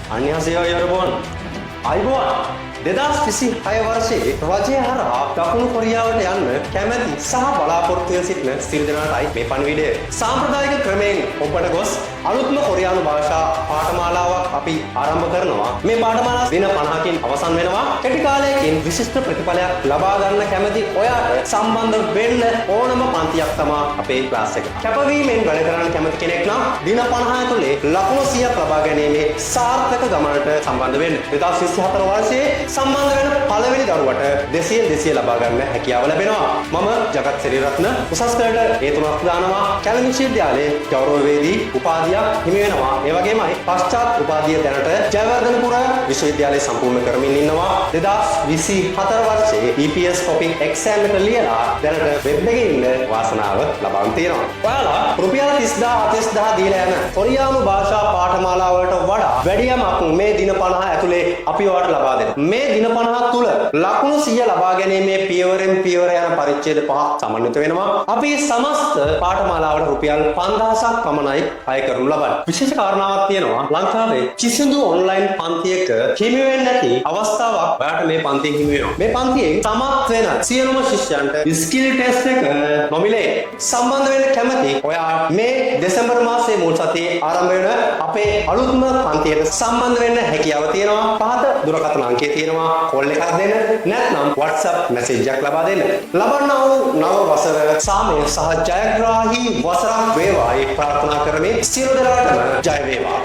안녕하세요 여러분. අයිබෝන් 2026 වර්ෂයේ රජය හරහා දකුණු කොරියාවට යන්න කැමැති සහ බලාපොරොත්තු වෙන සිටින සියලු දෙනාටයි මේ පණිවිඩය. සාම්ප්‍රදායික ක්‍රමයෙන් ඔබට ගොස් අලුත්ම කොරියානු භාෂා පාඨමාලාවක් අපි ආරම්භ කරනවා. මේ පාඨමාලාව දින 50කින් අවසන් වෙනවා. කෙටි කාලයකින් විශිෂ්ට ප්‍රතිඵලයක් ලබා ගන්න කැමැති ඔයාට සම්බන්ධ වෙන්න ඕනම පන්තියක් තමයි අපේ ක්ලාස් එක. කැපවීමෙන් වැඩ කරන්න කැමති කෙනෙක් නම් දින 50 ඇතුලේ ලකුණු 100ක් ලබා ගැනීමේ සාර්ථක ගමනට සම්බන්ධ වෙන්න. 2024 වර්ෂයේ සම්බන්ධ වෙන පළවෙනි දරුවට 200 ලබා ගන්න හැකියාව ලැබෙනවා. මම ජගත් සිරිරත්න උසස් පෙළට ඒ තුනක් දානවා. කැලණි විශ්වවිද්‍යාලයේ ගෞරවවේදී උපාධියක් හිමි වෙනවා. ඒ වගේමයි පශ්චාත් උපාධිය දැනට ජයවර්ධනපුර විශ්වවිද්‍යාලයේ සම්පූර්ණ කරමින් ඉන්නවා. 2024 වර්ෂයේ EPS topic exam එක ලියලා දැනට වෙබ් එකේ ඉන්න වාසනාව ලබාගෙන තියෙනවා. ඔයාලා රුපියල් 30000 දීලා යන කොරියානු භාෂා පාඨමාලාවලට වඩා වැඩි යමක් මේ දින 50 ඇතුලේ අපි ඔයාලට ලබා දෙනවා. මේ දින 50 තුල ලකුණු 100 ලබා ගැනීමේ පියවරෙන් පියවර යන පරිච්ඡේද 5ක් සමන්විත වෙනවා. අපි සමස්ත පාඨමාලාවට රුපියල් 5000ක් පමණයි අය කරනු ලබන්නේ. විශේෂ කාරණාවක් තියෙනවා. ලංකාවේ කිසිදු ඔන්ලයින් පන්තියක හිමි වෙන්නේ නැති අවස්ථාවක් ඔයාලට මේ පන්තියෙන් හිමි වෙනවා. මේ පන්තියෙන් සමත් වෙන සියලුම ශිෂ්‍යයන්ට ස්කිල් ටෙස්ට් එක නොමිලේ සම්බන්ධ වෙන්න කැමති ඔයා මේ දෙසැම්බර් මාසයේ මුල් සතියේ ආරම්භ වෙන අපේ අලුත්ම පන්තියට සම්බන්ධ වෙන්න හැකියාව තියෙනවා. පහත දුරකථන අංකය තියෙනවා. කෝල් එකක් දෙන්න නැත්නම් WhatsApp මැසේජ් එකක් ලබා දෙන්න. ලබන්නා වූ නව වසර සාමය සහ ජයග්‍රාහී වසරක් වේවායි ප්‍රාර්ථනා කරමි. සියලු දෙනාටම ජය වේවා.